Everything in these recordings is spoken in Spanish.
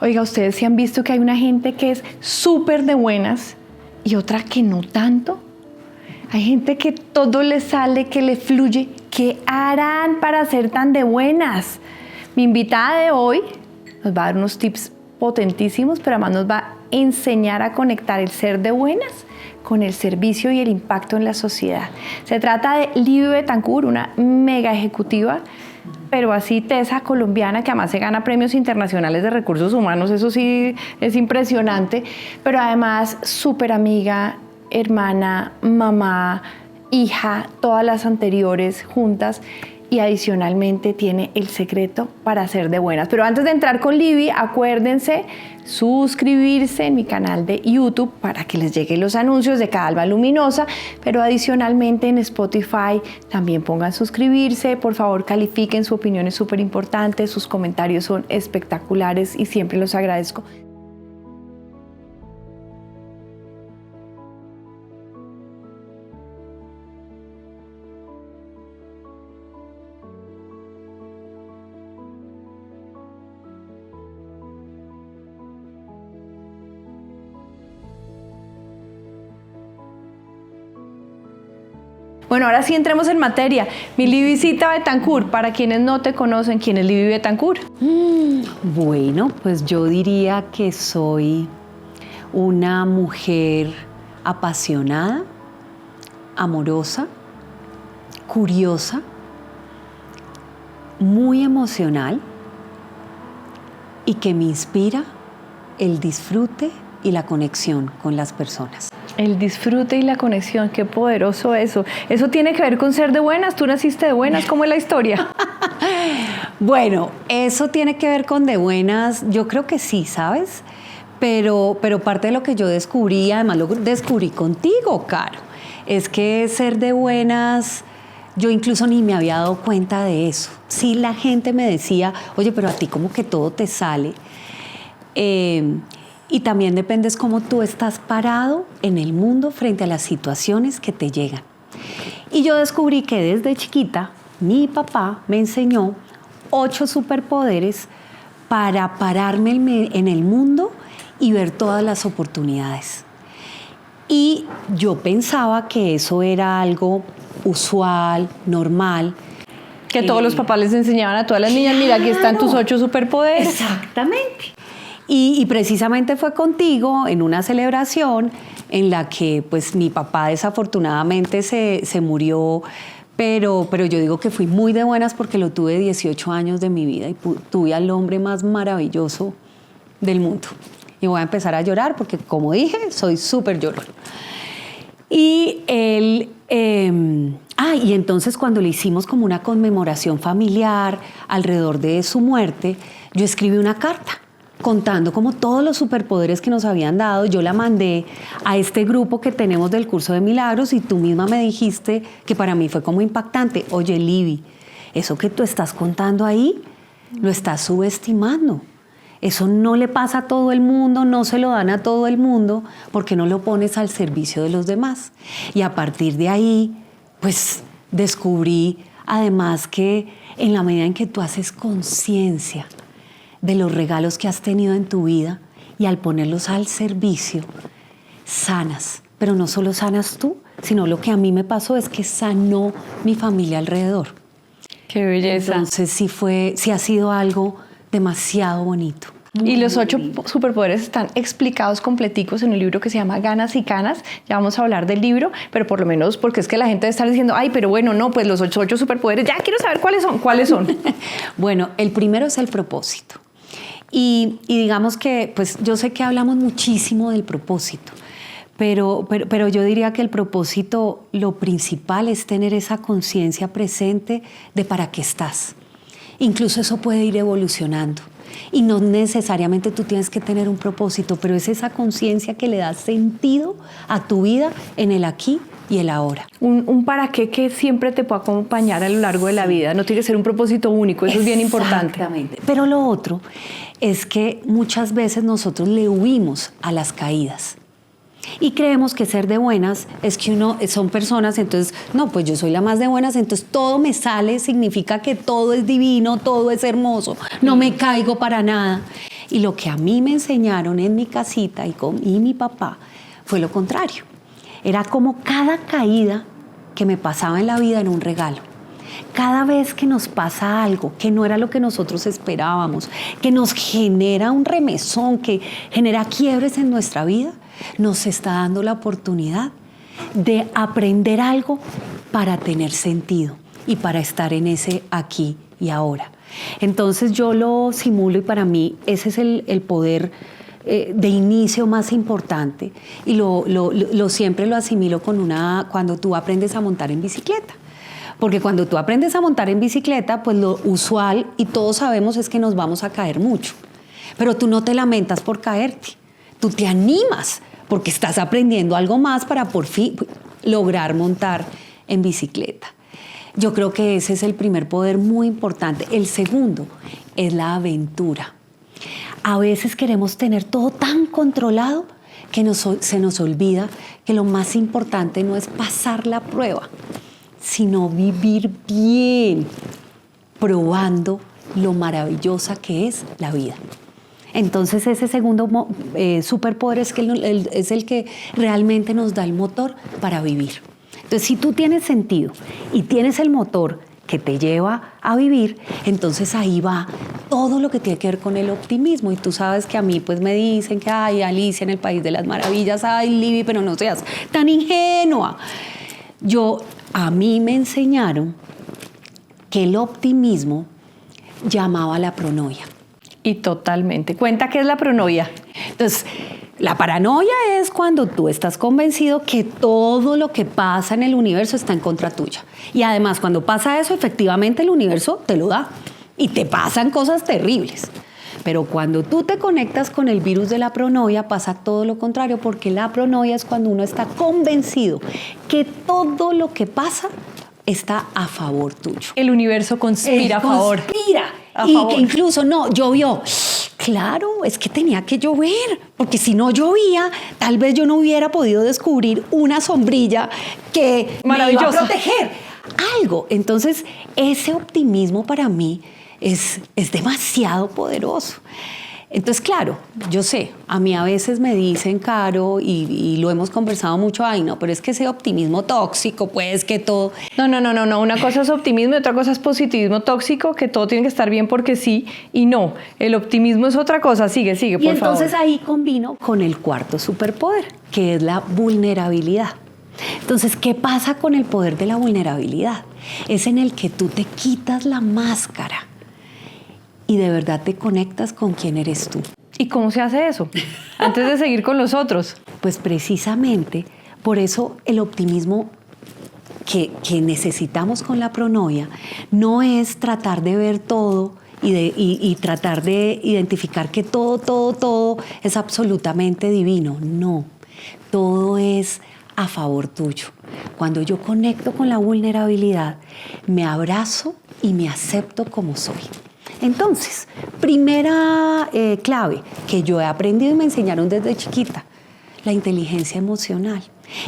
Oiga, ustedes sí han visto que hay una gente que es súper de buenas y otra que no tanto. Hay gente que todo le sale, que le fluye. ¿Qué harán para ser tan de buenas? Mi invitada de hoy nos va a dar unos tips potentísimos, pero además nos va a enseñar a conectar el ser de buenas con el servicio y el impacto en la sociedad. Se trata de Libby Betancourt, una mega ejecutiva, pero así tesa colombiana, que además se gana premios internacionales de recursos humanos. Eso sí es impresionante, pero además súper amiga, hermana, mamá, hija, todas las anteriores juntas, y adicionalmente tiene el secreto para ser de buenas. Pero antes de entrar con Libby, acuérdense suscribirse en mi canal de YouTube para que les lleguen los anuncios de cada Alma Luminosa, pero adicionalmente en Spotify también pongan suscribirse. Por favor, califiquen, su opinión es súper importante, sus comentarios son espectaculares y siempre los agradezco. Bueno, ahora sí entremos en materia. Mi Libbycita Betancourt, para quienes no te conocen, ¿quién es Libby Betancourt? Bueno, pues yo diría que soy una mujer apasionada, amorosa, curiosa, muy emocional y que me inspira el disfrute y la conexión con las personas. El disfrute y la conexión, qué poderoso eso. ¿Eso tiene que ver con ser de buenas? ¿Tú naciste de buenas? ¿Cómo es la historia? Bueno, eso tiene que ver con de buenas, yo creo que sí, ¿sabes? Pero parte de lo que yo descubrí, además lo descubrí contigo, Caro, es que ser de buenas, yo incluso ni me había dado cuenta de eso. Sí, la gente me decía, oye, pero a ti como que todo te sale. Y también dependes cómo tú estás parado en el mundo frente a las situaciones que te llegan. Y yo descubrí que desde chiquita mi papá me enseñó 8 superpoderes para pararme en el mundo y ver todas las oportunidades. Y yo pensaba que eso era algo usual, normal. Que todos los papás les enseñaban a todas las niñas, mira, aquí están tus 8 superpoderes. Exactamente. Y precisamente fue contigo en una celebración en la que pues mi papá desafortunadamente se murió, pero yo digo que fui muy de buenas porque lo tuve 18 años de mi vida y tuve al hombre más maravilloso del mundo. Y voy a empezar a llorar porque, como dije, soy súper llorona. Y él... y entonces cuando le hicimos como una conmemoración familiar alrededor de su muerte, yo escribí una carta contando como todos los superpoderes que nos habían dado. Yo la mandé a este grupo que tenemos del curso de milagros y tú misma me dijiste que para mí fue como impactante. Oye, Libby, eso que tú estás contando ahí, lo estás subestimando. Eso no le pasa a todo el mundo, no se lo dan a todo el mundo, porque no lo pones al servicio de los demás. Y a partir de ahí, pues descubrí además que en la medida en que tú haces conciencia de los regalos que has tenido en tu vida y al ponerlos al servicio, sanas. Pero no solo sanas tú, sino lo que a mí me pasó es que sanó mi familia alrededor. ¡Qué belleza! Entonces sí ha sido algo demasiado bonito. Y los 8 superpoderes están explicados completicos en un libro que se llama Ganas y Canas. Ya vamos a hablar del libro, pero por lo menos porque es que la gente debe estar diciendo, ay, pero bueno, no, pues los 8 superpoderes, ya quiero saber cuáles son. ¿Cuáles son? Bueno, el primero es el propósito. Y digamos que, pues yo sé que hablamos muchísimo del propósito, pero yo diría que el propósito, lo principal es tener esa conciencia presente de para qué estás. Incluso eso puede ir evolucionando. Y no necesariamente tú tienes que tener un propósito, pero es esa conciencia que le da sentido a tu vida en el aquí y el ahora. Un para qué que siempre te puede acompañar a lo largo de la vida. No tiene que ser un propósito único, eso es bien importante. Exactamente. Pero lo otro es que muchas veces nosotros le huimos a las caídas. Y creemos que ser de buenas es que son personas, entonces, no, pues yo soy la más de buenas, entonces todo me sale, significa que todo es divino, todo es hermoso, no me caigo para nada. Y lo que a mí me enseñaron en mi casita y mi papá fue lo contrario. Era como cada caída que me pasaba en la vida era un regalo. Cada vez que nos pasa algo que no era lo que nosotros esperábamos, que nos genera un remesón, que genera quiebres en nuestra vida, nos está dando la oportunidad de aprender algo para tener sentido y para estar en ese aquí y ahora. Entonces yo lo simulo y para mí ese es el poder de inicio más importante y siempre lo asimilo con cuando tú aprendes a montar en bicicleta. Porque cuando tú aprendes a montar en bicicleta, pues lo usual, y todos sabemos, es que nos vamos a caer mucho. Pero tú no te lamentas por caerte, tú te animas porque estás aprendiendo algo más para por fin lograr montar en bicicleta. Yo creo que ese es el primer poder muy importante. El segundo es la aventura. A veces queremos tener todo tan controlado que se nos olvida que lo más importante no es pasar la prueba, sino vivir bien, probando lo maravillosa que es la vida. Entonces ese segundo superpoder es el que realmente nos da el motor para vivir. Entonces si tú tienes sentido y tienes el motor que te lleva a vivir, entonces ahí va todo lo que tiene que ver con el optimismo. Y tú sabes que a mí pues me dicen que ay, Alicia en el País de las Maravillas, ay, Libby, pero no seas tan ingenua. A mí me enseñaron que el optimismo llamaba a la pronoia. Y totalmente. Cuenta qué es la pronoia. Entonces, la paranoia es cuando tú estás convencido que todo lo que pasa en el universo está en contra tuya. Y además, cuando pasa eso, efectivamente el universo te lo da. Y te pasan cosas terribles. Pero cuando tú te conectas con el virus de la pronoia, pasa todo lo contrario, porque la pronoia es cuando uno está convencido que todo lo que pasa está a favor tuyo. El universo conspira a favor. Conspira. Que incluso, no, llovió. Claro, es que tenía que llover, porque si no llovía, tal vez yo no hubiera podido descubrir una sombrilla que me iba a proteger. Algo. Entonces, ese optimismo para mí es demasiado poderoso. Entonces, claro, yo sé, a mí a veces me dicen, Caro, y lo hemos conversado mucho, ay, no, pero es que ese optimismo tóxico, pues, que todo... No. Una cosa es optimismo y otra cosa es positivismo tóxico, que todo tiene que estar bien porque sí y no. El optimismo es otra cosa. Sigue, por favor. Y entonces ahí combino con el cuarto superpoder, que es la vulnerabilidad. Entonces, ¿qué pasa con el poder de la vulnerabilidad? Es en el que tú te quitas la máscara y de verdad te conectas con quién eres tú. ¿Y cómo se hace eso? Antes de seguir con los otros. Pues precisamente por eso el optimismo que necesitamos con la pronoia no es tratar de ver todo y tratar de identificar que todo es absolutamente divino. No, todo es a favor tuyo. Cuando yo conecto con la vulnerabilidad, me abrazo y me acepto como soy. Entonces, primera clave que yo he aprendido y me enseñaron desde chiquita, la inteligencia emocional.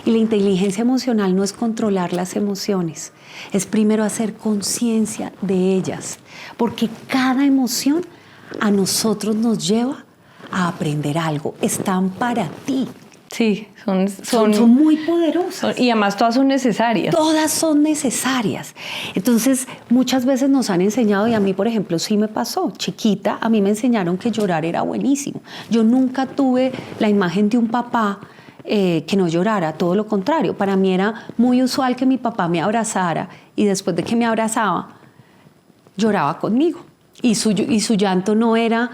Y la inteligencia emocional no es controlar las emociones, es primero hacer conciencia de ellas, porque cada emoción a nosotros nos lleva a aprender algo, están para ti. Sí, son muy poderosas. Y además todas son necesarias. Todas son necesarias. Entonces, muchas veces nos han enseñado, y a mí, por ejemplo, sí me pasó. Chiquita, a mí me enseñaron que llorar era buenísimo. Yo nunca tuve la imagen de un papá que no llorara, todo lo contrario. Para mí era muy usual que mi papá me abrazara y después de que me abrazaba, lloraba conmigo. Y su llanto no era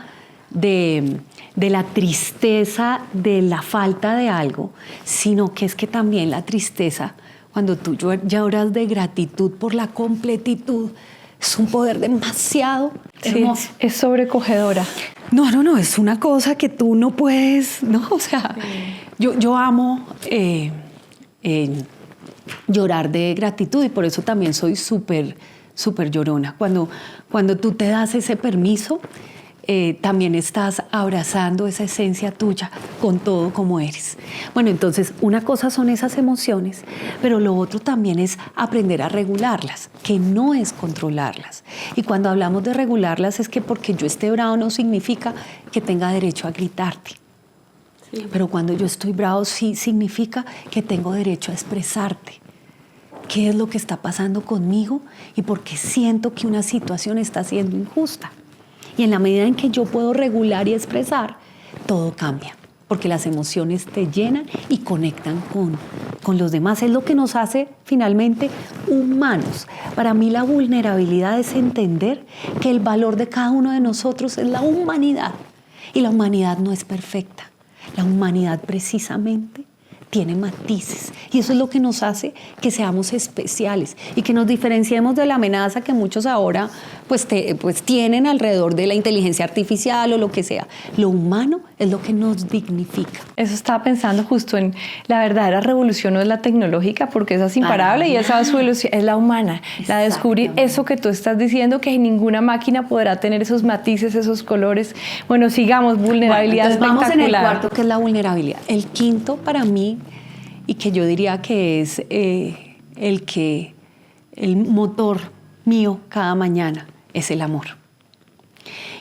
de la tristeza de la falta de algo, sino que es que también la tristeza, cuando tú lloras de gratitud por la completitud, es un poder demasiado hermoso. Sí, es sobrecogedora. No, es una cosa que tú no puedes, ¿no? O sea, yo amo llorar de gratitud y por eso también soy súper llorona. Cuando tú te das ese permiso, también estás abrazando esa esencia tuya con todo como eres. Bueno, entonces una cosa son esas emociones, pero lo otro también es aprender a regularlas, que no es controlarlas. Y cuando hablamos de regularlas es que porque yo esté bravo no significa que tenga derecho a gritarte. Sí. Pero cuando yo estoy bravo sí significa que tengo derecho a expresarte. ¿Qué es lo que está pasando conmigo y por qué siento que una situación está siendo injusta? Y en la medida en que yo puedo regular y expresar, todo cambia, porque las emociones te llenan y conectan con los demás. Es lo que nos hace finalmente humanos. Para mí la vulnerabilidad es entender que el valor de cada uno de nosotros es la humanidad. Y la humanidad no es perfecta. La humanidad precisamente tiene matices y eso es lo que nos hace que seamos especiales y que nos diferenciemos de la amenaza que muchos ahora pues tienen alrededor de la inteligencia artificial o lo que sea. Lo humano es lo que nos dignifica. Eso estaba pensando justo en la verdadera revolución no es la tecnológica porque esa es imparable y esa es la humana, la de descubrir eso que tú estás diciendo que ninguna máquina podrá tener esos matices, esos colores. Bueno, sigamos, vulnerabilidad espectacular. Vamos en el cuarto que es la vulnerabilidad. El quinto para mí y que yo diría que es el motor mío cada mañana, es el amor.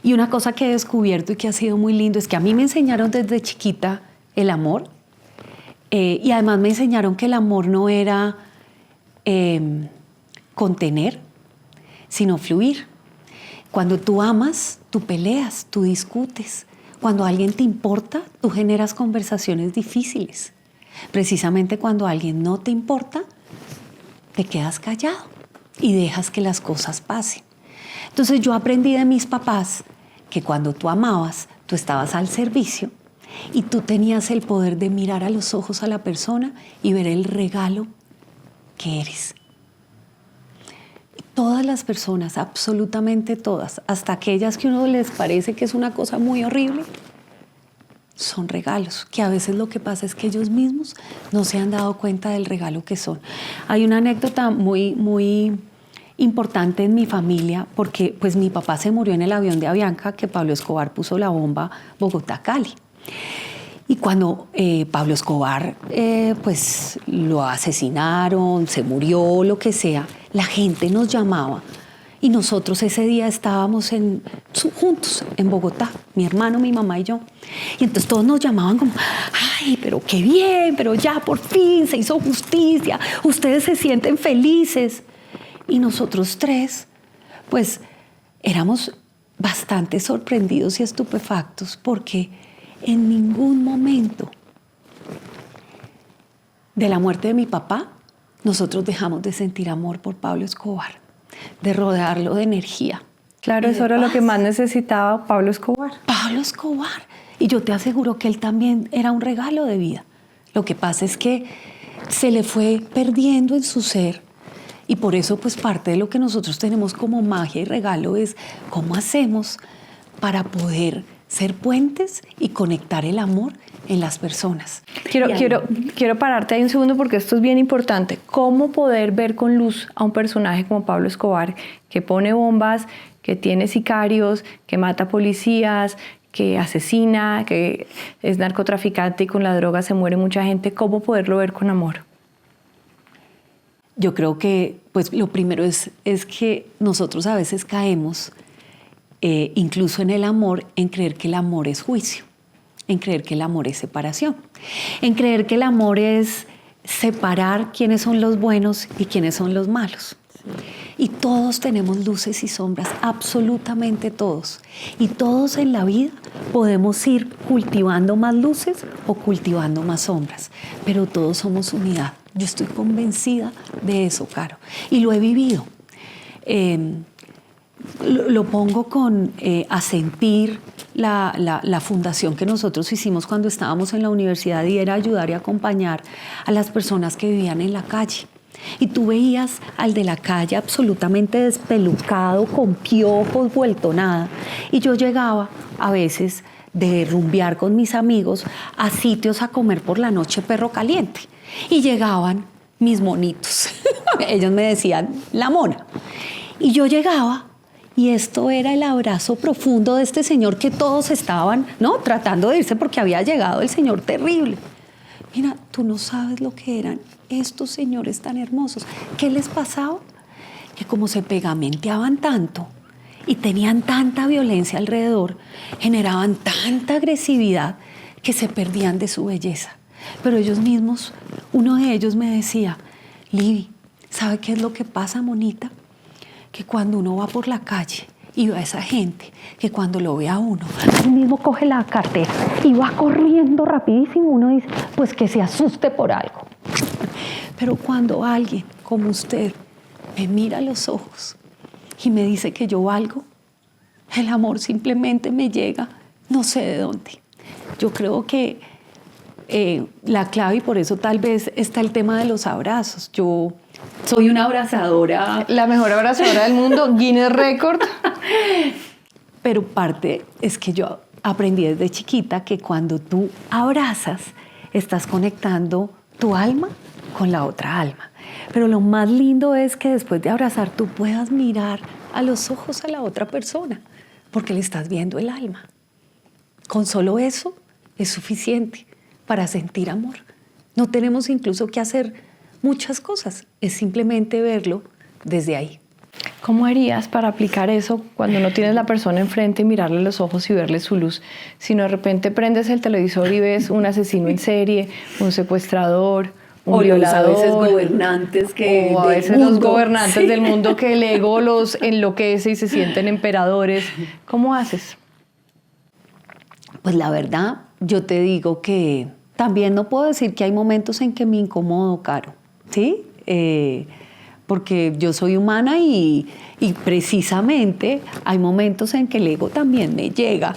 Y una cosa que he descubierto y que ha sido muy lindo es que a mí me enseñaron desde chiquita el amor y además me enseñaron que el amor no era contener, sino fluir. Cuando tú amas, tú peleas, tú discutes. Cuando alguien te importa, tú generas conversaciones difíciles. Precisamente cuando alguien no te importa, te quedas callado y dejas que las cosas pasen. Entonces yo aprendí de mis papás que cuando tú amabas, tú estabas al servicio y tú tenías el poder de mirar a los ojos a la persona y ver el regalo que eres. Todas las personas, absolutamente todas, hasta aquellas que a uno les parece que es una cosa muy horrible, son regalos, que a veces lo que pasa es que ellos mismos no se han dado cuenta del regalo que son. Hay una anécdota muy importante en mi familia, porque pues mi papá se murió en el avión de Avianca, que Pablo Escobar puso la bomba Bogotá-Cali. Y cuando Pablo Escobar pues lo asesinaron, se murió, lo que sea, la gente nos llamaba. Y nosotros ese día estábamos juntos en Bogotá, mi hermano, mi mamá y yo. Y entonces todos nos llamaban como, ay, pero qué bien, pero ya por fin se hizo justicia, ustedes se sienten felices. Y nosotros tres, pues éramos bastante sorprendidos y estupefactos porque en ningún momento de la muerte de mi papá nosotros dejamos de sentir amor por Pablo Escobar, de rodearlo de energía. Claro, eso era lo que más necesitaba Pablo Escobar. Pablo Escobar. Y yo te aseguro que él también era un regalo de vida. Lo que pasa es que se le fue perdiendo en su ser. Y por eso, pues, parte de lo que nosotros tenemos como magia y regalo es cómo hacemos para poder ser puentes y conectar el amor en las personas. Quiero pararte ahí un segundo porque esto es bien importante. ¿Cómo poder ver con luz a un personaje como Pablo Escobar que pone bombas, que tiene sicarios, que mata policías, que asesina, que es narcotraficante y con la droga se muere mucha gente? ¿Cómo poderlo ver con amor? Yo creo que pues, lo primero es que nosotros a veces caemos incluso en el amor, en creer que el amor es juicio, en creer que el amor es separación, en creer que el amor es separar quiénes son los buenos y quiénes son los malos. Sí. Y todos tenemos luces y sombras, absolutamente todos. Y todos en la vida podemos ir cultivando más luces o cultivando más sombras, pero todos somos unidad. Yo estoy convencida de eso, Caro, y lo he vivido. Lo pongo con Asentir, la fundación que nosotros hicimos cuando estábamos en la universidad y era ayudar y acompañar a las personas que vivían en la calle. Y tú veías al de la calle absolutamente despelucado, con piojos, vuelto nada. Y yo llegaba a veces de rumbear con mis amigos a sitios a comer por la noche perro caliente. Y llegaban mis monitos. Ellos me decían la mona. Y yo llegaba Y esto era el abrazo profundo de este señor que todos estaban, ¿no?, tratando de irse porque había llegado el señor terrible. Mira, tú no sabes lo que eran estos señores tan hermosos. ¿Qué les pasaba? Que como se pegamenteaban tanto y tenían tanta violencia alrededor, generaban tanta agresividad que se perdían de su belleza. Pero ellos mismos, uno de ellos me decía, Libby, ¿sabe qué es lo que pasa, monita? Que cuando uno va por la calle y ve a esa gente, que cuando lo ve a uno, él mismo coge la cartera y va corriendo rapidísimo, uno dice, pues que se asuste por algo. Pero cuando alguien como usted me mira a los ojos y me dice que yo valgo, el amor simplemente me llega, no sé de dónde. Yo creo que la clave, y por eso tal vez está el tema de los abrazos. Yo soy una abrazadora. La mejor abrazadora del mundo, Guinness Record. Pero parte es que yo aprendí desde chiquita que cuando tú abrazas, estás conectando tu alma con la otra alma. Pero lo más lindo es que después de abrazar tú puedas mirar a los ojos a la otra persona, porque le estás viendo el alma. Con solo eso es suficiente para sentir amor. No tenemos incluso que hacer muchas cosas, es simplemente verlo desde ahí. ¿Cómo harías para aplicar eso cuando no tienes la persona enfrente y mirarle los ojos y verle su luz? Si no, de repente prendes el televisor y ves un asesino en serie, un secuestrador, un violador. A veces gobernantes que o a veces los gobernantes del mundo que el ego los enloquece y se sienten emperadores. ¿Cómo haces? Pues la verdad, yo te digo que también no puedo decir que hay momentos en que me incomodo, Caro, ¿sí? Porque yo soy humana y precisamente hay momentos en que el ego también me llega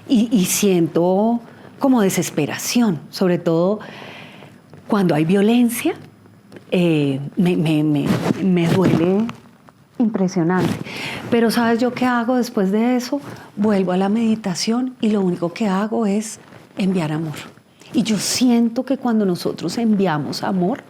y siento como desesperación, sobre todo cuando hay violencia, me duele impresionante. Pero ¿sabes yo qué hago después de eso? Vuelvo a la meditación y lo único que hago es enviar amor. Y yo siento que cuando nosotros enviamos amor,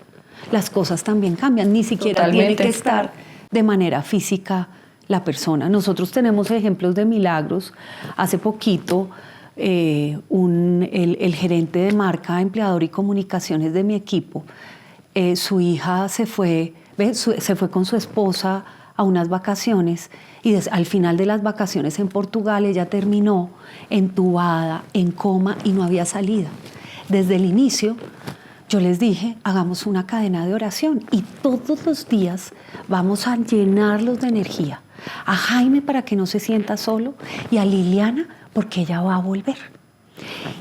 las cosas también cambian. Ni siquiera Totalmente. tiene que estar de manera física la persona. Nosotros tenemos ejemplos de milagros. Hace poquito, el gerente de marca, empleador y comunicaciones de mi equipo, su hija se fue con su esposa a unas vacaciones y al final de las vacaciones en Portugal ella terminó entubada, en coma y no había salida. Desde el inicio yo les dije, hagamos una cadena de oración y todos los días vamos a llenarlos de energía. A Jaime para que no se sienta solo y a Liliana porque ella va a volver.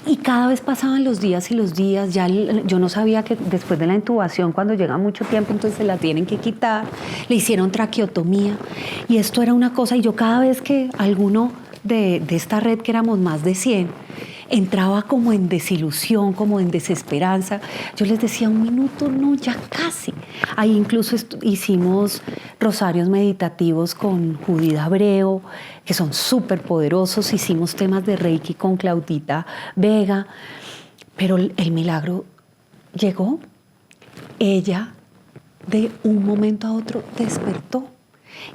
Y cada vez pasaban los días y los días, ya yo no sabía que después de la intubación, cuando llega mucho tiempo, entonces se la tienen que quitar, le hicieron traqueotomía y esto era una cosa, y yo cada vez que alguno de esta red, que éramos más de 100, entraba como en desilusión, como en desesperanza, yo les decía, 1 minuto, no, ya casi. Ahí incluso hicimos rosarios meditativos con Judith Abreu, que son súper poderosos, hicimos temas de Reiki con Claudita Vega, pero el milagro llegó. Ella de un momento a otro despertó.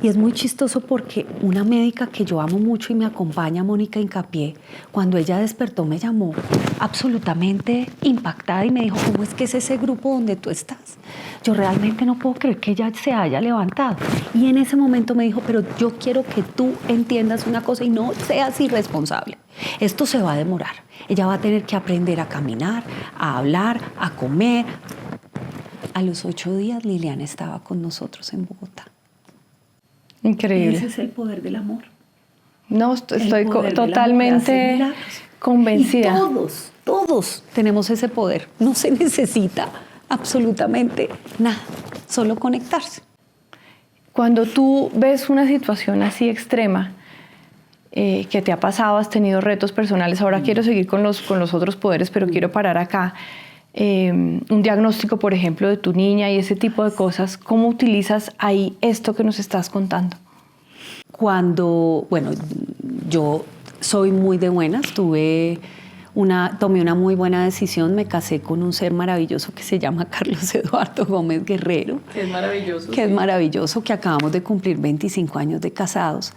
Y es muy chistoso porque una médica que yo amo mucho y me acompaña, Mónica Hincapié, cuando ella despertó me llamó absolutamente impactada y me dijo, ¿cómo es que es ese grupo donde tú estás? Yo realmente no puedo creer que ella se haya levantado. Y en ese momento me dijo, pero yo quiero que tú entiendas una cosa y no seas irresponsable. Esto se va a demorar. Ella va a tener que aprender a caminar, a hablar, a comer. A los 8 días Liliana estaba con nosotros en Bogotá. Increíble. Ese es el poder del amor. No, estoy totalmente convencida. Y todos tenemos ese poder. No se necesita absolutamente nada, solo conectarse. Cuando tú ves una situación así extrema, que te ha pasado, has tenido retos personales, ahora quiero seguir con los otros poderes, pero quiero parar acá. Un diagnóstico, por ejemplo, de tu niña y ese tipo de cosas, ¿cómo utilizas ahí esto que nos estás contando? Bueno, yo soy muy de buenas, tomé una muy buena decisión, me casé con un ser maravilloso que se llama Carlos Eduardo Gómez Guerrero. Que es maravilloso. Que es maravilloso, que acabamos de cumplir 25 años de casados.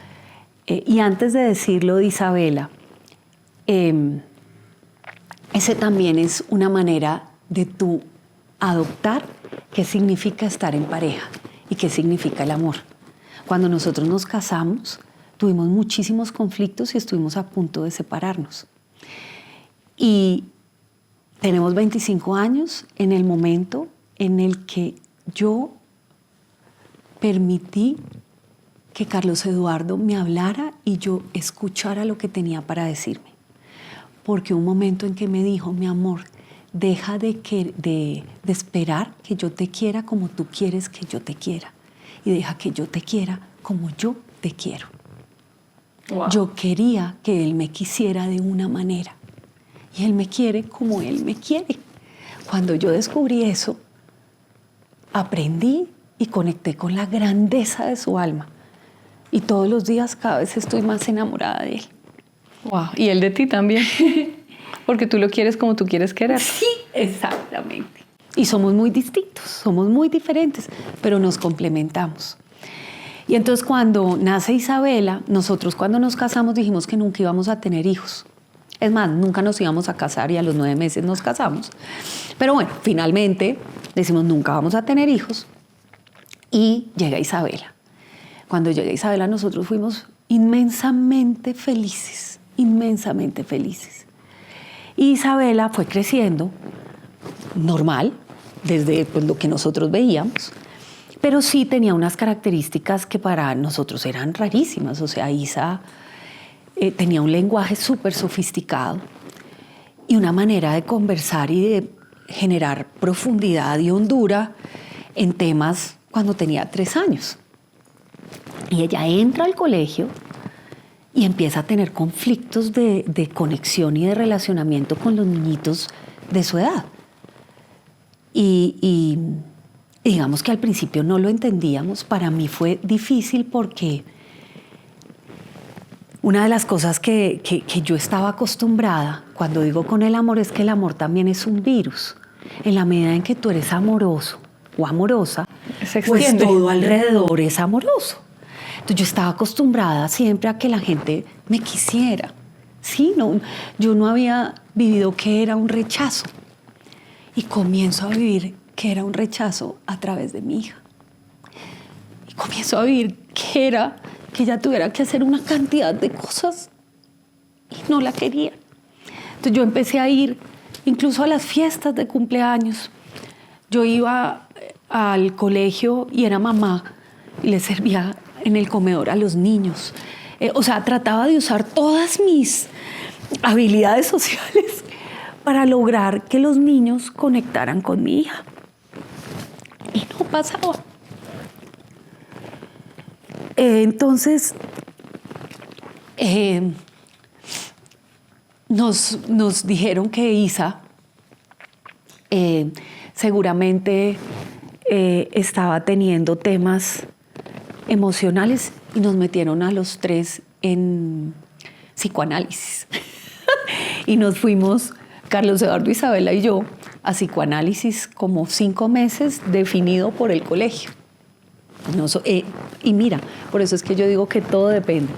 Y antes de decirlo de Isabela, ese también es una manera de tú adoptar qué significa estar en pareja y qué significa el amor. Cuando nosotros nos casamos, tuvimos muchísimos conflictos y estuvimos a punto de separarnos. Y tenemos 25 años en el momento en el que yo permití que Carlos Eduardo me hablara y yo escuchara lo que tenía para decirme. Porque un momento en que me dijo, mi amor, deja de esperar que yo te quiera como tú quieres que yo te quiera. Y deja que yo te quiera como yo te quiero. Wow. Yo quería que él me quisiera de una manera. Y él me quiere como él me quiere. Cuando yo descubrí eso, aprendí y conecté con la grandeza de su alma. Y todos los días cada vez estoy más enamorada de él. Wow. Y él de ti también. Porque tú lo quieres como tú quieres querer. Sí, exactamente. Y somos muy distintos, somos muy diferentes, pero nos complementamos. Y entonces cuando nace Isabela, nosotros cuando nos casamos dijimos que nunca íbamos a tener hijos. Es más, nunca nos íbamos a casar y a los 9 meses nos casamos. Pero bueno, finalmente decimos nunca vamos a tener hijos y llega Isabela. Cuando llega Isabela nosotros fuimos inmensamente felices, inmensamente felices. Y Isabela fue creciendo normal, desde pues, lo que nosotros veíamos, pero sí tenía unas características que para nosotros eran rarísimas. O sea, Isa tenía un lenguaje súper sofisticado y una manera de conversar y de generar profundidad y hondura en temas cuando tenía 3 años. Y ella entra al colegio y empieza a tener conflictos de conexión y de relacionamiento con los niñitos de su edad. Y digamos que al principio no lo entendíamos. Para mí fue difícil porque una de las cosas que yo estaba acostumbrada cuando digo con el amor es que el amor también es un virus. En la medida en que tú eres amoroso o amorosa, pues todo alrededor es amoroso. Entonces yo estaba acostumbrada siempre a que la gente me quisiera. Sí, no, yo no había vivido que era un rechazo. Y comienzo a vivir que era un rechazo a través de mi hija. Y comienzo a vivir que era que ella tuviera que hacer una cantidad de cosas y no la quería. Entonces yo empecé a ir incluso a las fiestas de cumpleaños. Yo iba al colegio y era mamá y le servía en el comedor a los niños. O sea, trataba de usar todas mis habilidades sociales para lograr que los niños conectaran con mi hija. Y no pasaba. Entonces, nos dijeron que Isa seguramente estaba teniendo temas emocionales y nos metieron a los 3 en psicoanálisis. Y nos fuimos, Carlos Eduardo, Isabela y yo, a psicoanálisis como 5 meses definido por el colegio. Y mira, por eso es que yo digo que todo depende.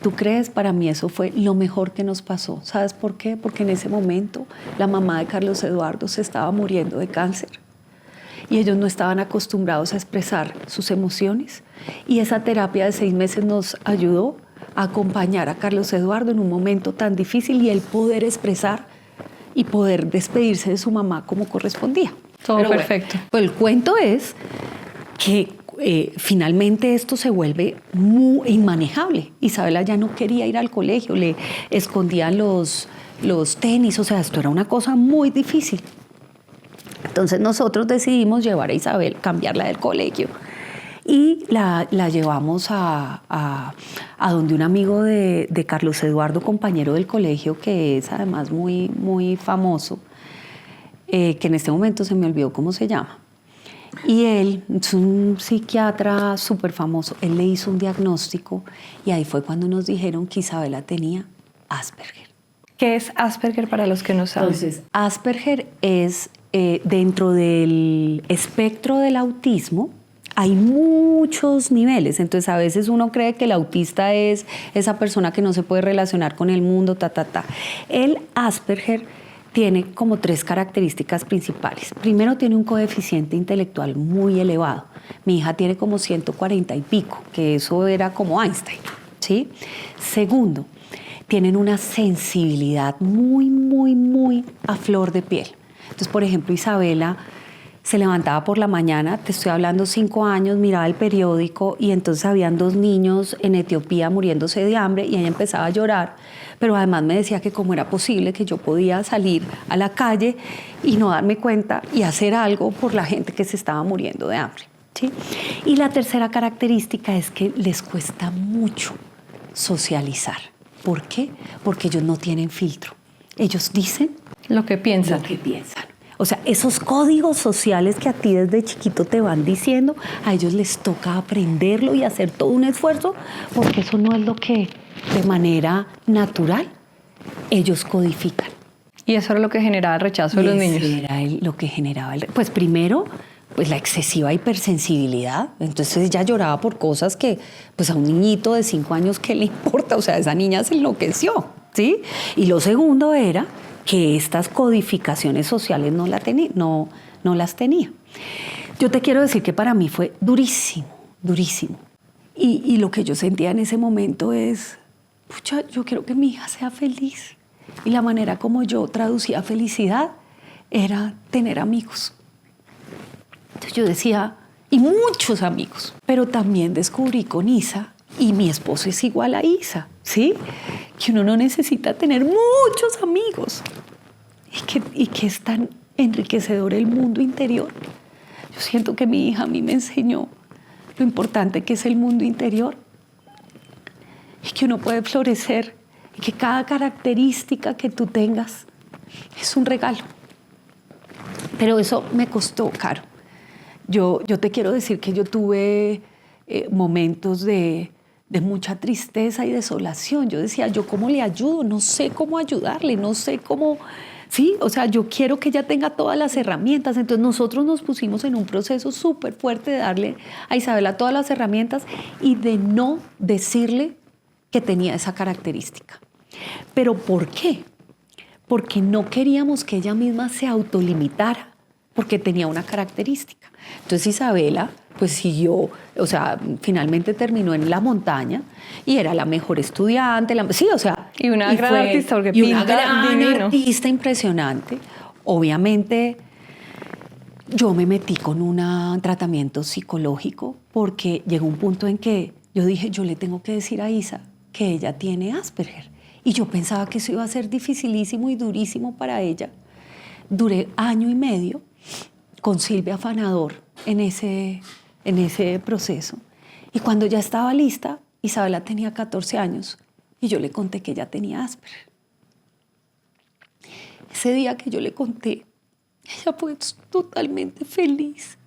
¿Tú crees? Para mí eso fue lo mejor que nos pasó. ¿Sabes por qué? Porque en ese momento la mamá de Carlos Eduardo se estaba muriendo de cáncer y ellos no estaban acostumbrados a expresar sus emociones. Y esa terapia de 6 meses nos ayudó a acompañar a Carlos Eduardo en un momento tan difícil y él poder expresar y poder despedirse de su mamá como correspondía. Todo pero perfecto. Bueno, pues el cuento es que finalmente esto se vuelve muy inmanejable. Isabela ya no quería ir al colegio, le escondían los tenis, o sea, esto era una cosa muy difícil. Entonces nosotros decidimos llevar a Isabel, cambiarla del colegio y la llevamos a donde un amigo de Carlos Eduardo, compañero del colegio, que es además muy, muy famoso, que en este momento se me olvidó cómo se llama. Y él es un psiquiatra súper famoso. Él le hizo un diagnóstico y ahí fue cuando nos dijeron que Isabela tenía Asperger. ¿Qué es Asperger para los que no saben? Entonces, Asperger es dentro del espectro del autismo. hay muchos niveles, entonces a veces uno cree que el autista es esa persona que no se puede relacionar con el mundo, El Asperger tiene como 3 características principales. Primero, tiene un coeficiente intelectual muy elevado. Mi hija tiene como 140 y pico, que eso era como Einstein, ¿sí? Segundo, tienen una sensibilidad muy a flor de piel. Entonces, por ejemplo, Isabela se levantaba por la mañana, te estoy hablando 5 años, miraba el periódico y entonces habían 2 niños en Etiopía muriéndose de hambre y ella empezaba a llorar, pero además me decía que cómo era posible que yo podía salir a la calle y no darme cuenta y hacer algo por la gente que se estaba muriendo de hambre, ¿sí? Y la tercera característica es que les cuesta mucho socializar. ¿Por qué? Porque ellos no tienen filtro. Ellos dicen Lo que piensan. lo que piensan. O sea, esos códigos sociales que a ti desde chiquito te van diciendo, a ellos les toca aprenderlo y hacer todo un esfuerzo, porque eso no es lo que de manera natural ellos codifican. Y eso era lo que generaba el rechazo de los niños. Era lo que generaba pues primero, pues la excesiva hipersensibilidad. Entonces ella lloraba por cosas que pues a un niñito de 5 años, ¿qué le importa? O sea, esa niña se enloqueció, ¿sí? Y lo segundo era que estas codificaciones sociales no las tenía. Yo te quiero decir que para mí fue durísimo. Y lo que yo sentía en ese momento es, pucha, yo quiero que mi hija sea feliz. Y la manera como yo traducía felicidad era tener amigos. Entonces yo decía, y muchos amigos. Pero también descubrí con Isa, y mi esposo es igual a Isa, ¿sí? Que uno no necesita tener muchos amigos. Y que es tan enriquecedor el mundo interior. Yo siento que mi hija a mí me enseñó lo importante que es el mundo interior. Y que uno puede florecer. Y que cada característica que tú tengas es un regalo. Pero eso me costó caro. Yo te quiero decir que yo tuve momentos de mucha tristeza y desolación. Yo decía, ¿yo cómo le ayudo? No sé cómo ayudarle, no sé cómo... Sí, o sea, yo quiero que ella tenga todas las herramientas. Entonces nosotros nos pusimos en un proceso súper fuerte de darle a Isabela todas las herramientas y de no decirle que tenía esa característica. ¿Pero por qué? Porque no queríamos que ella misma se autolimitara, porque tenía una característica. Entonces Isabela pues siguió, o sea, finalmente terminó en la montaña y era la mejor estudiante, sí, o sea... Y una gran artista, porque y una pinta gran divino. artista impresionante. Obviamente yo me metí con un tratamiento psicológico porque llegó un punto en que yo dije, yo le tengo que decir a Isa que ella tiene Asperger. Y yo pensaba que eso iba a ser dificilísimo y durísimo para ella. Duré 1 año y medio con Silvia Fanador en ese proceso. Y cuando ya estaba lista, Isabela tenía 14 años y yo le conté que ella tenía Asperger. Ese día que yo le conté, ella fue totalmente feliz.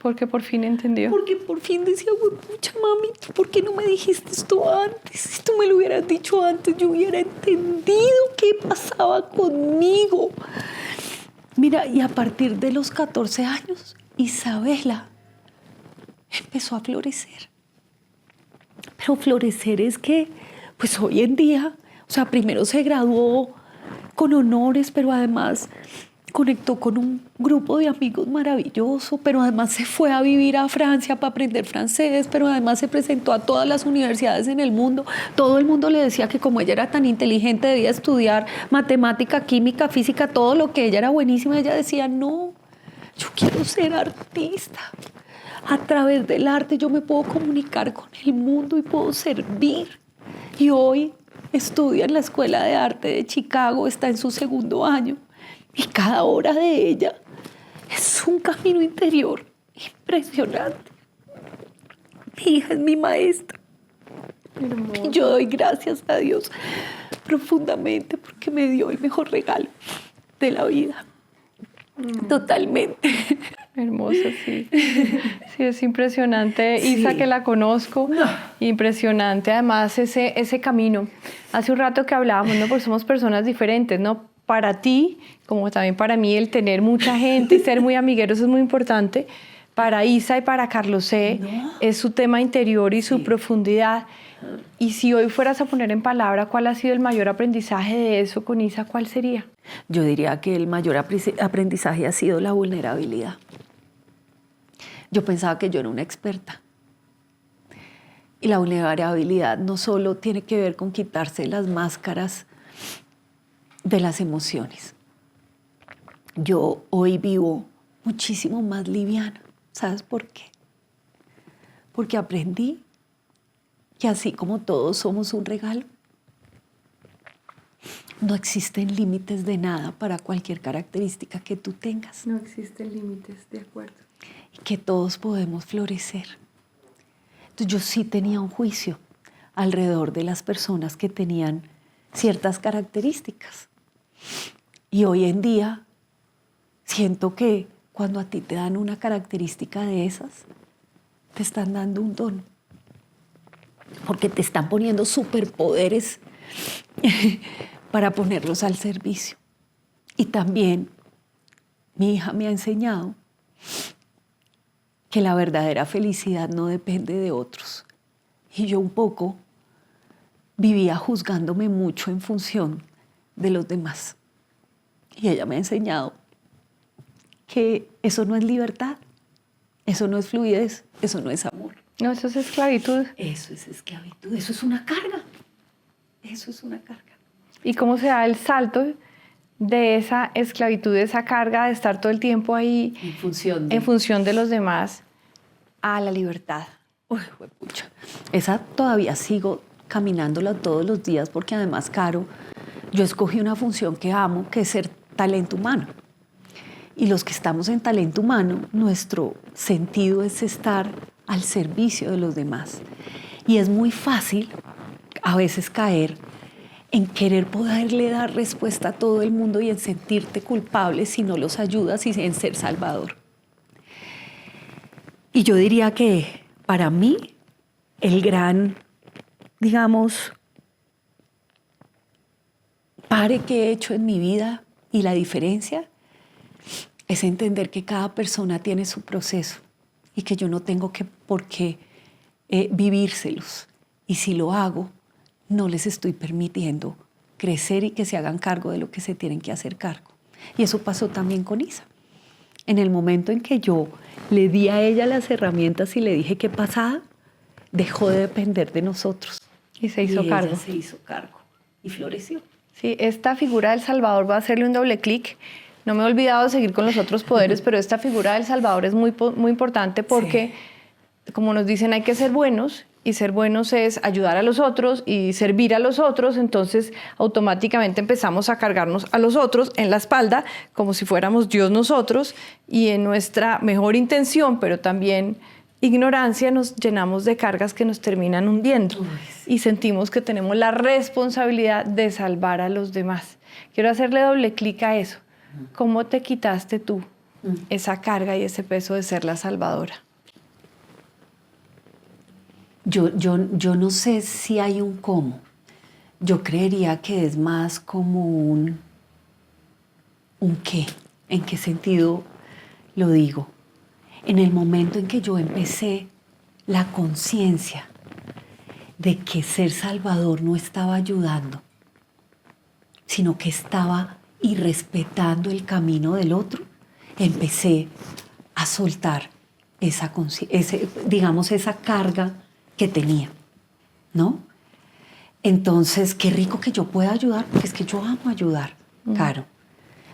Porque por fin entendió. Porque por fin decía, pucha mami, ¿por qué no me dijiste esto antes? Si tú me lo hubieras dicho antes, yo hubiera entendido qué pasaba conmigo. Mira, y a partir de los 14 años, Isabela empezó a florecer. Pero florecer es que, pues hoy en día, o sea, primero se graduó con honores, pero además conectó con un grupo de amigos maravilloso, pero además se fue a vivir a Francia para aprender francés, pero además se presentó a todas las universidades en el mundo. Todo el mundo le decía que como ella era tan inteligente debía estudiar matemática, química, física, todo lo que ella era buenísima. Ella decía, no, yo quiero ser artista. A través del arte yo me puedo comunicar con el mundo y puedo servir. Y hoy estudia en la Escuela de Arte de Chicago, está en su 2º año. Y cada hora de ella es un camino interior impresionante. Mi hija es mi maestra. Hermoso. Y yo doy gracias a Dios profundamente porque me dio el mejor regalo de la vida. Totalmente. Hermosa, sí. Sí, es impresionante. Sí. Isa, que la conozco, impresionante. Además, ese camino. Hace un rato que hablábamos, ¿no? Porque somos personas diferentes, ¿no? Para ti, como también para mí, el tener mucha gente y ser muy amigueros es muy importante, para Isa y para Carlos C. No. es su tema interior y su Sí. profundidad. Y si hoy fueras a poner en palabra cuál ha sido el mayor aprendizaje de eso con Isa, ¿cuál sería? Yo diría que el mayor aprendizaje ha sido la vulnerabilidad. Yo pensaba que yo era una experta. Y la vulnerabilidad no solo tiene que ver con quitarse las máscaras de las emociones. Yo hoy vivo muchísimo más liviana. ¿Sabes por qué? Porque aprendí que así como todos somos un regalo, no existen límites de nada para cualquier característica que tú tengas. No existen límites, de acuerdo. Y que todos podemos florecer. Entonces yo sí tenía un juicio alrededor de las personas que tenían ciertas características. Y hoy en día siento que cuando a ti te dan una característica de esas, te están dando un don. Porque te están poniendo superpoderes para ponerlos al servicio. Y también mi hija me ha enseñado que la verdadera felicidad no depende de otros. Y yo un poco vivía juzgándome mucho en función de los demás. Y ella me ha enseñado que eso no es libertad, eso no es fluidez, eso no es amor. No, eso es esclavitud. Eso es esclavitud, eso es una carga. Eso es una carga. ¿Y cómo se da el salto de esa esclavitud, de esa carga de estar todo el tiempo ahí En función de los demás a la libertad? Uy, huepucha. Esa todavía sigo caminándola todos los días porque además, Caro, yo escogí una función que amo, que es ser talento humano. Y los que estamos en talento humano, nuestro sentido es estar al servicio de los demás. Y es muy fácil a veces caer en querer poderle dar respuesta a todo el mundo y en sentirte culpable si no los ayudas y en ser salvador. Y yo diría que para mí el gran, digamos, pare que he hecho en mi vida y la diferencia es entender que cada persona tiene su proceso y que yo no tengo por qué vivírselos. Y si lo hago, no les estoy permitiendo crecer y que se hagan cargo de lo que se tienen que hacer cargo. Y eso pasó también con Isa. En el momento en que yo le di a ella las herramientas y le dije qué pasaba, dejó de depender de nosotros. Y se hizo cargo. Ella se hizo cargo y floreció. Sí, esta figura del Salvador va a hacerle un doble clic. No me he olvidado de seguir con los otros poderes, pero esta figura del Salvador es muy importante porque, como nos dicen, hay que ser buenos, y ser buenos es ayudar a los otros y servir a los otros, entonces automáticamente empezamos a cargarnos a los otros en la espalda como si fuéramos Dios nosotros, y en nuestra mejor intención, pero también ignorancia, nos llenamos de cargas que nos terminan hundiendo. Uy, sí. Y sentimos que tenemos la responsabilidad de salvar a los demás. Quiero hacerle doble clic a eso. ¿Cómo te quitaste tú esa carga y ese peso de ser la salvadora? Yo no sé si hay un cómo. Yo creería que es más como un qué. ¿En qué sentido lo digo? En el momento en que yo empecé la conciencia de que ser salvador no estaba ayudando, sino que estaba irrespetando el camino del otro, empecé a soltar esa carga que tenía, ¿no? Entonces, qué rico que yo pueda ayudar, porque es que yo amo ayudar, Caro,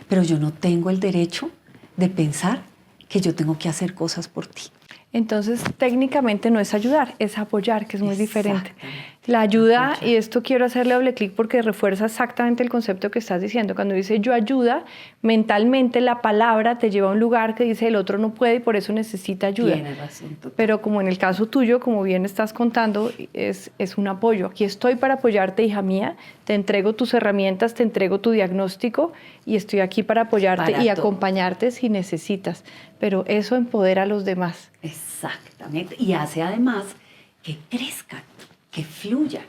pero yo no tengo el derecho de pensar que yo tengo que hacer cosas por ti. Entonces, técnicamente no es ayudar, es apoyar, que es muy diferente. Exactamente. La ayuda, Apoyar. y esto quiero hacerle doble clic porque refuerza exactamente el concepto que estás diciendo. Cuando dice yo ayuda, mentalmente la palabra te lleva a un lugar que dice el otro no puede y por eso necesita ayuda. Tienes razón, total. Pero como en el caso tuyo, como bien estás contando, es un apoyo. Aquí estoy para apoyarte, hija mía. Te entrego tus herramientas, te entrego tu diagnóstico y estoy aquí para apoyarte Para y todo. acompañarte si necesitas. Pero eso empodera a los demás. Exactamente. Y hace además que crezcan, que fluyan,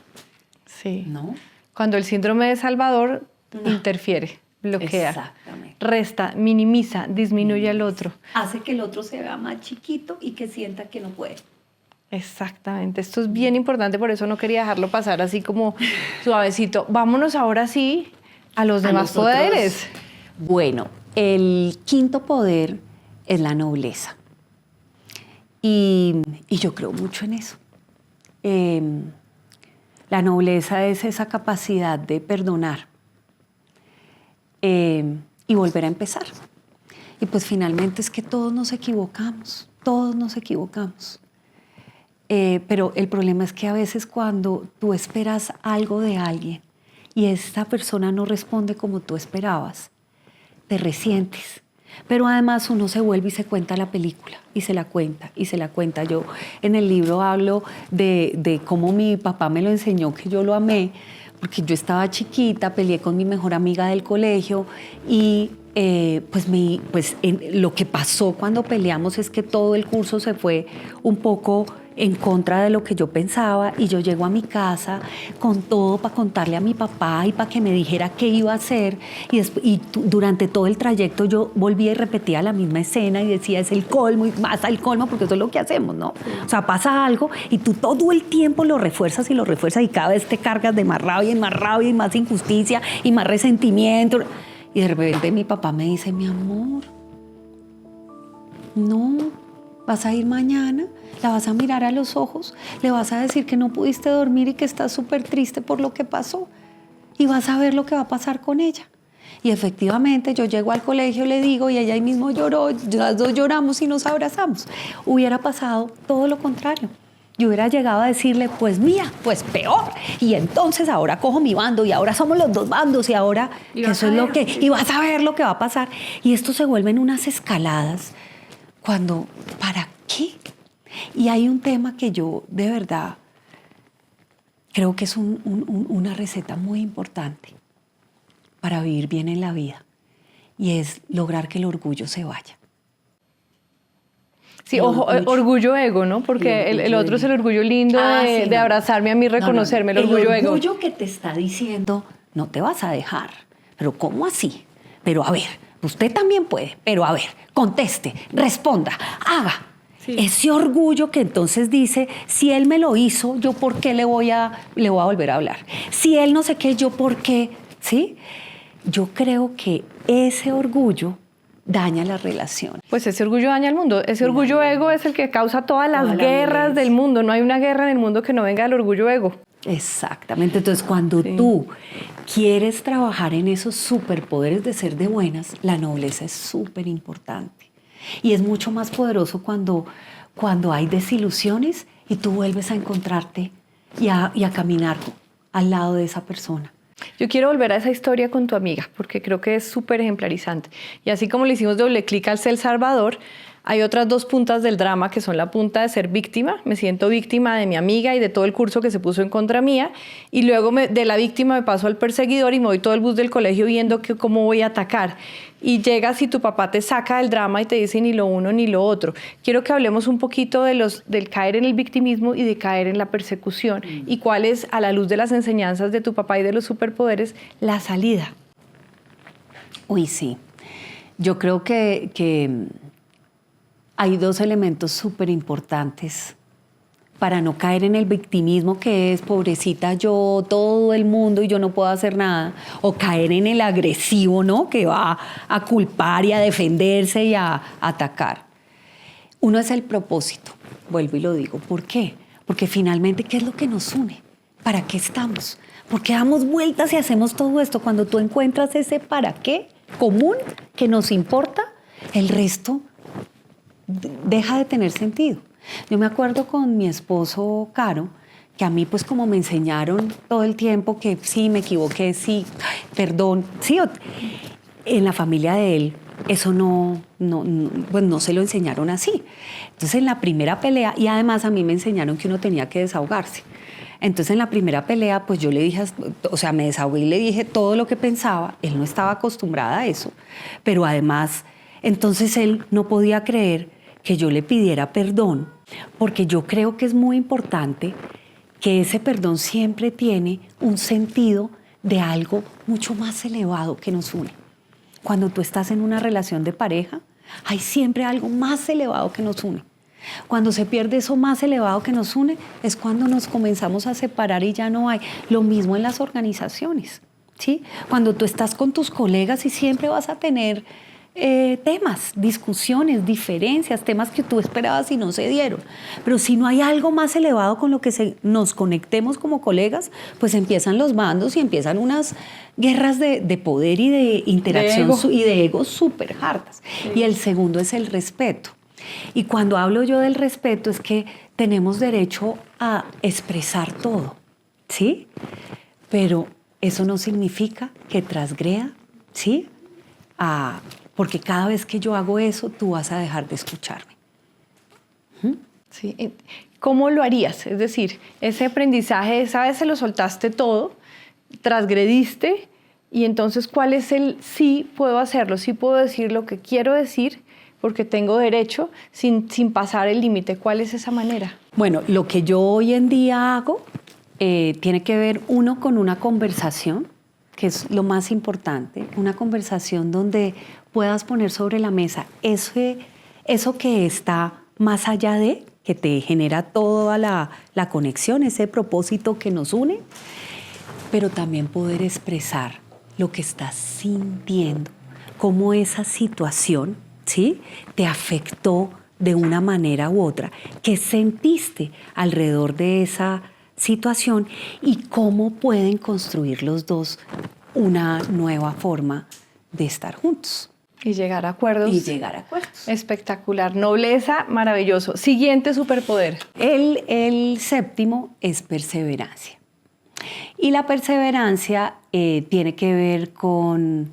Sí. ¿no? Cuando el síndrome de Salvador interfiere, bloquea. Exactamente. resta, minimiza, disminuye al otro. Hace que el otro se vea más chiquito y que sienta que no puede. Exactamente, esto es bien importante, por eso no quería dejarlo pasar así como suavecito. Vámonos ahora sí a los demás poderes. Bueno, el quinto poder es la nobleza. Y yo creo mucho en eso. La nobleza es esa capacidad de perdonar y volver a empezar. Y pues finalmente es que todos nos equivocamos. Pero el problema es que a veces cuando tú esperas algo de alguien y esta persona no responde como tú esperabas, te resientes. Pero además uno se vuelve y se cuenta la película y se la cuenta. Yo en el libro hablo de cómo mi papá me lo enseñó, que yo lo amé, porque yo estaba chiquita, peleé con mi mejor amiga del colegio y lo que pasó cuando peleamos es que todo el curso se fue un poco en contra de lo que yo pensaba y yo llego a mi casa con todo para contarle a mi papá y para que me dijera qué iba a hacer y durante todo el trayecto yo volvía y repetía la misma escena y decía es el colmo y más al colmo porque eso es lo que hacemos, ¿no? O sea, pasa algo y tú todo el tiempo lo refuerzas y cada vez te cargas de más rabia y más injusticia y más resentimiento y de repente mi papá me dice, mi amor, no, vas a ir mañana, la vas a mirar a los ojos, le vas a decir que no pudiste dormir y que estás súper triste por lo que pasó y vas a ver lo que va a pasar con ella. Y efectivamente yo llego al colegio, le digo y ella ahí mismo lloró, las dos lloramos y nos abrazamos. Hubiera pasado todo lo contrario. Yo hubiera llegado a decirle, pues mía, pues peor. Y entonces ahora cojo mi bando y ahora somos los dos bandos y ahora eso es lo que... Y vas a ver lo que va a pasar. Y esto se vuelven unas escaladas cuando, ¿para qué? Y hay un tema que yo de verdad creo que es una receta muy importante para vivir bien en la vida y es lograr que el orgullo se vaya. Sí, ojo, orgullo ego, ¿no? Porque el otro es el orgullo lindo de abrazarme a mí, reconocerme, el orgullo ego. El orgullo que te está diciendo, no te vas a dejar. Pero ¿cómo así? Pero a ver, usted también puede, pero a ver, conteste, responda, haga. Sí. Ese orgullo que entonces dice, si él me lo hizo, ¿yo por qué le voy a volver a hablar? Si él no sé qué, ¿yo por qué? ¿Sí? Yo creo que ese orgullo daña la relación. Pues ese orgullo daña al mundo. Ese orgullo ego es el que causa todas las guerras del mundo. No hay una guerra en el mundo que no venga del orgullo ego. Exactamente. Entonces, cuando tú quieres trabajar en esos superpoderes de ser de buenas, la nobleza es súper importante. Y es mucho más poderoso cuando hay desilusiones y tú vuelves a encontrarte y a caminar al lado de esa persona. Yo quiero volver a esa historia con tu amiga, porque creo que es súper ejemplarizante. Y así como le hicimos doble clic al ser Salvador, hay otras dos puntas del drama, que son la punta de ser víctima. Me siento víctima de mi amiga y de todo el curso que se puso en contra mía. Y luego de la víctima me paso al perseguidor y me voy todo el bus del colegio viendo cómo voy a atacar. Y llegas y tu papá te saca del drama y te dice ni lo uno ni lo otro. Quiero que hablemos un poquito del caer en el victimismo y de caer en la persecución. Y cuál es, a la luz de las enseñanzas de tu papá y de los superpoderes, la salida. Uy, sí. Yo creo que hay dos elementos súper importantes para no caer en el victimismo, que es pobrecita yo, todo el mundo y yo no puedo hacer nada, o caer en el agresivo, ¿no? Que va a culpar y a defenderse y a atacar. Uno es el propósito, vuelvo y lo digo. ¿Por qué? Porque finalmente, ¿qué es lo que nos une? ¿Para qué estamos? ¿Por qué damos vueltas y hacemos todo esto? Cuando tú encuentras ese para qué común que nos importa, el resto deja de tener sentido. Yo me acuerdo con mi esposo Caro, que a mí pues como me enseñaron todo el tiempo que sí, me equivoqué, sí, perdón, sí, en la familia de él eso pues no se lo enseñaron así. Entonces en la primera pelea, y además a mí me enseñaron que uno tenía que desahogarse. Entonces en la primera pelea pues yo le dije, o sea, me desahogué y le dije todo lo que pensaba. Él no estaba acostumbrado a eso, pero además entonces él no podía creer que yo le pidiera perdón, porque yo creo que es muy importante que ese perdón siempre tiene un sentido de algo mucho más elevado que nos une. Cuando tú estás en una relación de pareja, hay siempre algo más elevado que nos une. Cuando se pierde eso más elevado que nos une, es cuando nos comenzamos a separar y ya no hay. Lo mismo en las organizaciones, ¿sí? Cuando tú estás con tus colegas y siempre vas a tener temas, discusiones, diferencias, temas que tú esperabas y no se dieron. Pero si no hay algo más elevado con lo que nos conectemos como colegas, pues empiezan los bandos y empiezan unas guerras de poder y de interacción y de ego súper hartas. Sí. Y el segundo es el respeto. Y cuando hablo yo del respeto es que tenemos derecho a expresar todo, ¿sí? Pero eso no significa que transgreda, ¿sí? Porque cada vez que yo hago eso, tú vas a dejar de escucharme. Sí. ¿Cómo lo harías? Es decir, ese aprendizaje, esa vez se lo soltaste todo, transgrediste, y entonces, ¿cuál es el sí puedo hacerlo? Sí puedo decir lo que quiero decir, porque tengo derecho, sin pasar el límite. ¿Cuál es esa manera? Bueno, lo que yo hoy en día hago tiene que ver, uno, con una conversación, que es lo más importante, una conversación donde puedas poner sobre la mesa eso que está más allá de, que te genera toda la conexión, ese propósito que nos une, pero también poder expresar lo que estás sintiendo, cómo esa situación, ¿sí?, te afectó de una manera u otra, qué sentiste alrededor de esa situación y cómo pueden construir los dos una nueva forma de estar juntos. Y llegar a acuerdos. Espectacular. Nobleza, maravilloso. Siguiente superpoder. El séptimo es perseverancia. Y la perseverancia tiene que ver con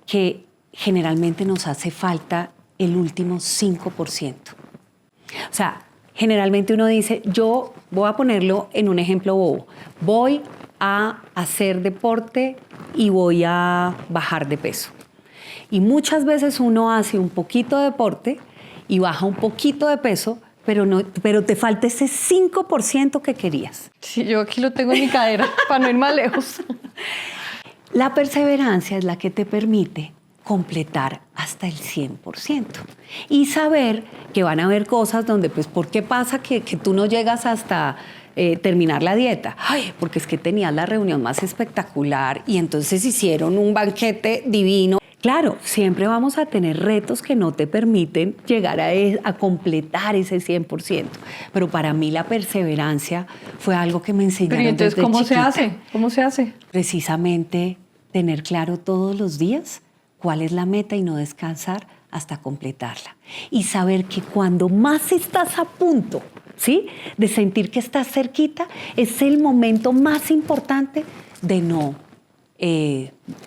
que generalmente nos hace falta el último 5%. O sea, generalmente uno dice, yo voy a ponerlo en un ejemplo bobo, voy a hacer deporte y voy a bajar de peso. Y muchas veces uno hace un poquito de deporte y baja un poquito de peso, pero te falta ese 5% que querías. Sí, yo aquí lo tengo en mi cadera para no ir más lejos. La perseverancia es la que te permite completar hasta el 100% y saber que van a haber cosas donde, pues, ¿por qué pasa que tú no llegas hasta terminar la dieta? Ay, porque es que tenías la reunión más espectacular y entonces hicieron un banquete divino. Claro, siempre vamos a tener retos que no te permiten llegar a completar ese 100%, pero para mí la perseverancia fue algo que me enseñaron desde chiquita. Pero entonces, ¿cómo se hace? Precisamente tener claro todos los días cuál es la meta y no descansar hasta completarla. Y saber que cuando más estás a punto, ¿sí?, de sentir que estás cerquita, es el momento más importante de no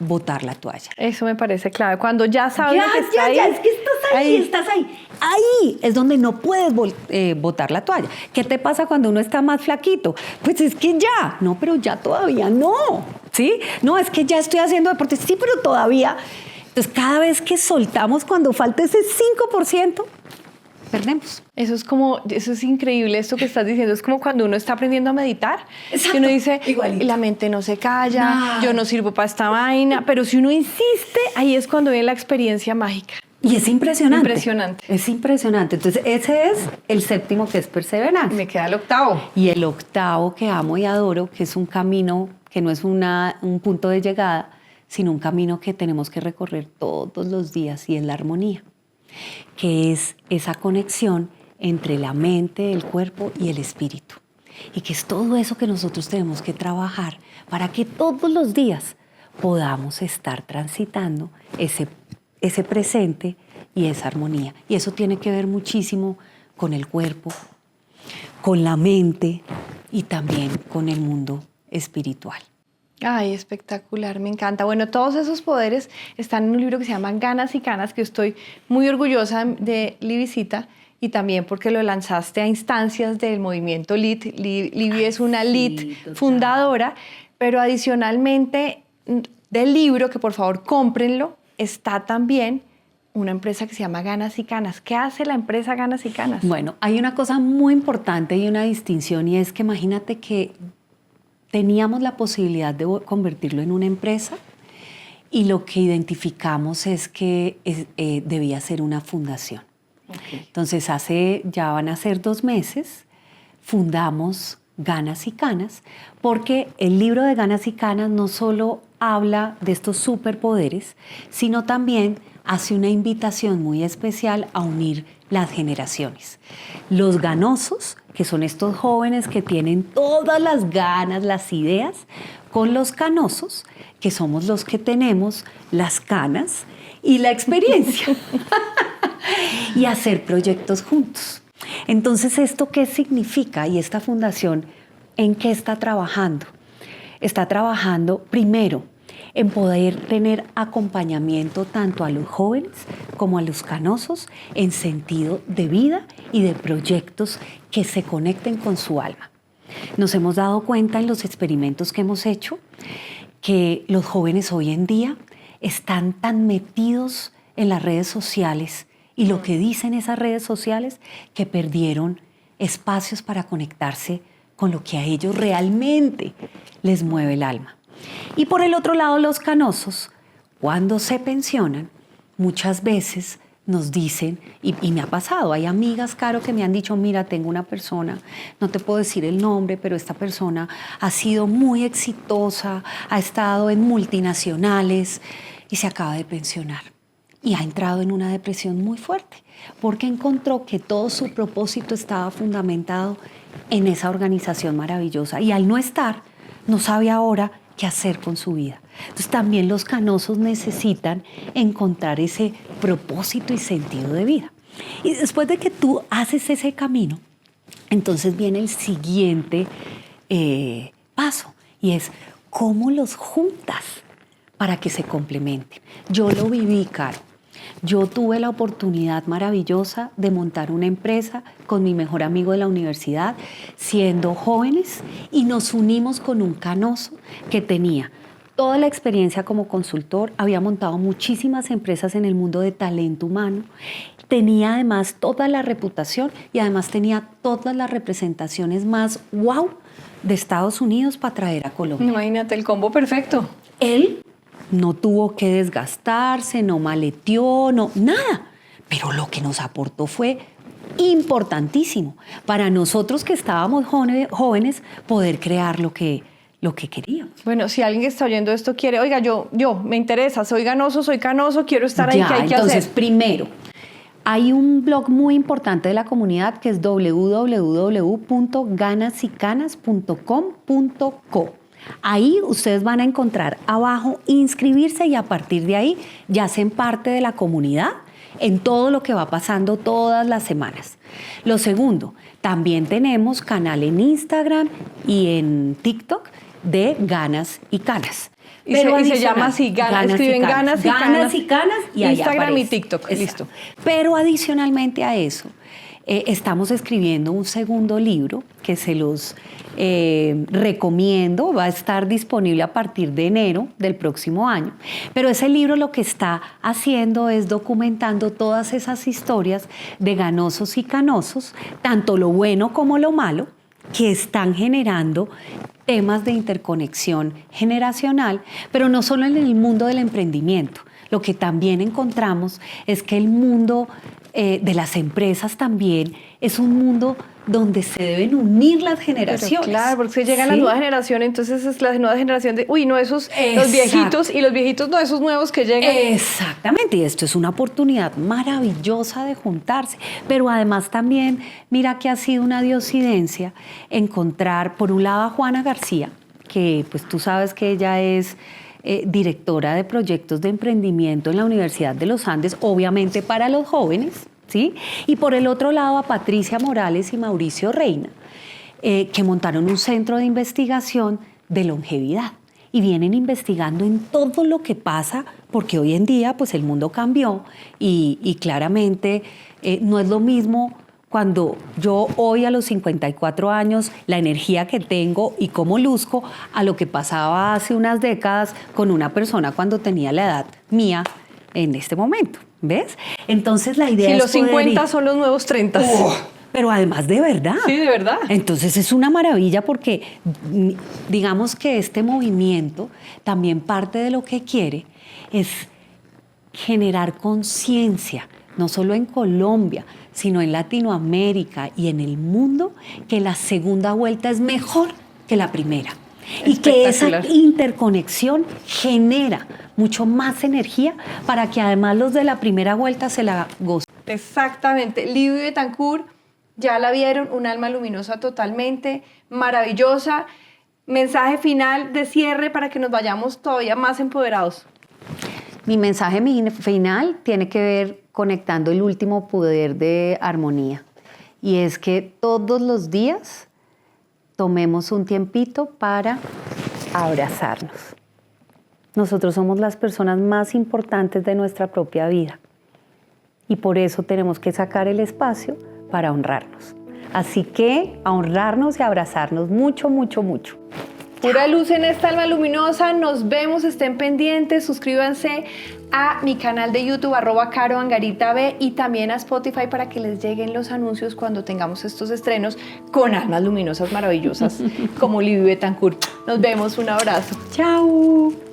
botar la toalla. Eso me parece clave. Cuando ya sabes que está ahí. Es que estás ahí. Ahí es donde no puedes botar la toalla. ¿Qué te pasa cuando uno está más flaquito? Pues es que ya. No, pero ya todavía no. ¿Sí? No, es que ya estoy haciendo deporte. Sí, pero todavía. Entonces, cada vez que soltamos, cuando falta ese 5%, perdemos. Eso es increíble esto que estás diciendo. Es como cuando uno está aprendiendo a meditar. Exacto. Y uno dice, igualito, la mente no se calla, yo no sirvo para esta vaina. Pero si uno insiste, ahí es cuando viene la experiencia mágica. Y es impresionante. Impresionante. Es impresionante. Entonces, ese es el séptimo, que es perseverancia. Me queda el octavo. Y el octavo, que amo y adoro, que es un camino, que no es un punto de llegada, sino un camino que tenemos que recorrer todos los días, y es la armonía, que es esa conexión entre la mente, el cuerpo y el espíritu. Y que es todo eso que nosotros tenemos que trabajar para que todos los días podamos estar transitando ese presente y esa armonía. Y eso tiene que ver muchísimo con el cuerpo, con la mente y también con el mundo espiritual. Ay, espectacular, me encanta. Bueno, todos esos poderes están en un libro que se llama Ganas y Canas, que estoy muy orgullosa de Libicita, y también porque lo lanzaste a instancias del movimiento LEAD. Libby es una LEAD fundadora, pero adicionalmente del libro, que por favor cómprenlo, está también una empresa que se llama Ganas y Canas. ¿Qué hace la empresa Ganas y Canas? Bueno, hay una cosa muy importante y una distinción, y es que imagínate que teníamos la posibilidad de convertirlo en una empresa y lo que identificamos es que debía ser una fundación. Okay. Entonces ya van a ser 2 meses, fundamos Ganas y Canas, porque el libro de Ganas y Canas no solo habla de estos superpoderes, sino también hace una invitación muy especial a unir las generaciones. Los ganosos, que son estos jóvenes que tienen todas las ganas, las ideas, con los canosos, que somos los que tenemos las canas y la experiencia. Y hacer proyectos juntos. Entonces, ¿esto qué significa? Y esta fundación, ¿en qué está trabajando? Está trabajando primero en poder tener acompañamiento tanto a los jóvenes como a los canosos en sentido de vida y de proyectos que se conecten con su alma. Nos hemos dado cuenta en los experimentos que hemos hecho que los jóvenes hoy en día están tan metidos en las redes sociales y lo que dicen esas redes sociales que perdieron espacios para conectarse con lo que a ellos realmente les mueve el alma. Y por el otro lado, los canosos, cuando se pensionan, muchas veces nos dicen, y me ha pasado, hay amigas, Caro, que me han dicho, mira, tengo una persona, no te puedo decir el nombre, pero esta persona ha sido muy exitosa, ha estado en multinacionales y se acaba de pensionar. Y ha entrado en una depresión muy fuerte, porque encontró que todo su propósito estaba fundamentado en esa organización maravillosa. Y al no estar, no sabe ahora qué hacer con su vida. Entonces también los canosos necesitan encontrar ese propósito y sentido de vida. Y después de que tú haces ese camino, entonces viene el siguiente paso, y es cómo los juntas para que se complementen. Yo lo viví, Caro. Yo tuve la oportunidad maravillosa de montar una empresa con mi mejor amigo de la universidad, siendo jóvenes, y nos unimos con un canoso que tenía toda la experiencia como consultor, había montado muchísimas empresas en el mundo de talento humano, tenía además toda la reputación y además tenía todas las representaciones más wow de Estados Unidos para traer a Colombia. Imagínate el combo perfecto. Él no tuvo que desgastarse, no maleteó, no, nada. Pero lo que nos aportó fue importantísimo para nosotros que estábamos jóvenes poder crear lo que queríamos. Bueno, si alguien que está oyendo esto quiere, oiga, yo me interesa, soy ganoso, soy canoso, quiero estar ahí, ¿qué hay que hacer? Entonces, primero, hay un blog muy importante de la comunidad que es www.ganasycanas.com.co. Ahí ustedes van a encontrar abajo inscribirse y a partir de ahí ya hacen parte de la comunidad en todo lo que va pasando todas las semanas. Lo segundo, también tenemos canal en Instagram y en TikTok de Ganas y Canas. Y se llama así, escriben Ganas y Canas y ahí Instagram aparece. Y TikTok, listo. Pero adicionalmente a eso, estamos escribiendo un segundo libro que se los recomiendo, va a estar disponible a partir de enero del próximo año. Pero ese libro lo que está haciendo es documentando todas esas historias de ganosos y canosos, tanto lo bueno como lo malo, que están generando temas de interconexión generacional, pero no solo en el mundo del emprendimiento. Lo que también encontramos es que el mundo de las empresas también es un mundo donde se deben unir las generaciones. Pero claro, porque llegan las nuevas generaciones, entonces es la nueva generación de, no esos, los viejitos, y los viejitos no esos nuevos que llegan. Exactamente, y esto es una oportunidad maravillosa de juntarse, pero además también, mira que ha sido una diosidencia encontrar, por un lado, a Juana García, que pues tú sabes que ella es directora de proyectos de emprendimiento en la Universidad de los Andes, obviamente para los jóvenes, ¿sí? Y por el otro lado a Patricia Morales y Mauricio Reina, que montaron un centro de investigación de longevidad y vienen investigando en todo lo que pasa, porque hoy en día pues el mundo cambió y claramente no es lo mismo cuando yo hoy a los 54 años, la energía que tengo y cómo luzco, a lo que pasaba hace unas décadas con una persona cuando tenía la edad mía en este momento, ¿ves? Entonces la idea si es los 50 son los nuevos 30. pero además de verdad. Sí, de verdad. Entonces es una maravilla porque digamos que este movimiento también parte de lo que quiere es generar conciencia, no solo en Colombia, sino en Latinoamérica y en el mundo, que la segunda vuelta es mejor que la primera. Y que esa interconexión genera mucho más energía para que además los de la primera vuelta se la gocen. Exactamente. Libby Betancourt, ya la vieron, un alma luminosa totalmente, maravillosa. Mensaje final de cierre para que nos vayamos todavía más empoderados. Mi mensaje final tiene que ver conectando el último poder de armonía. Y es que todos los días tomemos un tiempito para abrazarnos. Nosotros somos las personas más importantes de nuestra propia vida. Y por eso tenemos que sacar el espacio para honrarnos. Así que a honrarnos y a abrazarnos mucho, mucho, mucho. Pura luz en esta alma luminosa. Nos vemos, estén pendientes, suscríbanse a mi canal de YouTube @CaroAngaritaB y también a Spotify para que les lleguen los anuncios cuando tengamos estos estrenos con almas luminosas maravillosas como Libby Betancourt. Nos vemos, un abrazo. Chao.